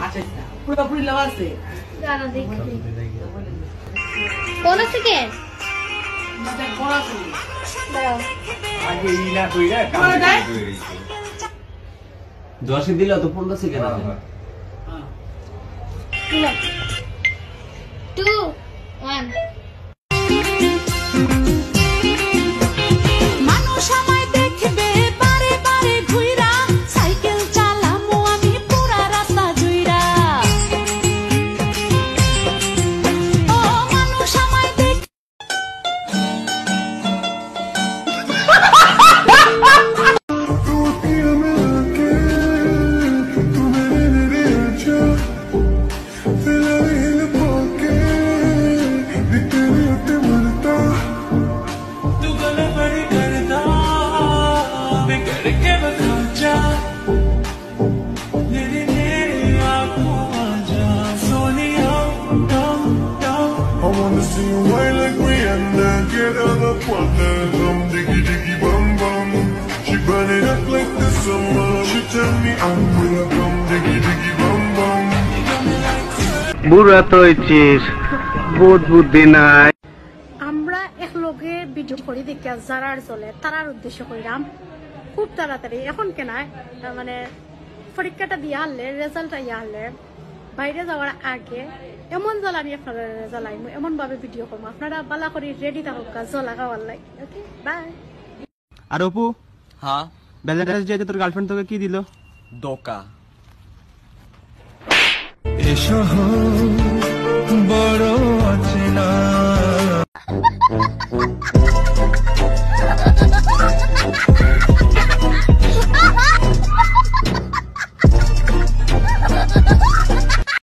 আচ্ছা পুরোপুরি লাভ আছে দাঁড়া দেখি কোন সেকেন্ড দাঁড়াও আগে ইনা কইরা কাম করে দিছে 10 দিলে তো 15 সেকেন্ড আছে হ্যাঁ 2 1 Get on the partner, diggy diggy bum bum. She burn it up like the summer. She tell me I'm welcome, diggy diggy bum bum. বুড়া তো হইছিস বহুত বুদ্ধি নাই আমরা এক লগে ভিডিও করি দেখি যারার চলে তারার উদ্দেশ্য করিলাম খুব তাড়াতাড়ি এখন কেন মানে পরীক্ষাটা দিয়ে আনলে রেজাল্টটা ইয়ে আনলে বাইরে যাওয়ার আগে এমন জ্বালানি আপনারা জ্বালাইমু এমন ভাবে ভিডিও করবো আপনারা বালা করে রেডি থাকুক জ্বলা খাওয়ার লাগে ওকে বাই আর অপু হ্যাঁ ভ্যালেন্টাইন্স ডে তোর গার্লফ্রেন্ড তোকে কি দিল দোকা এসো বড়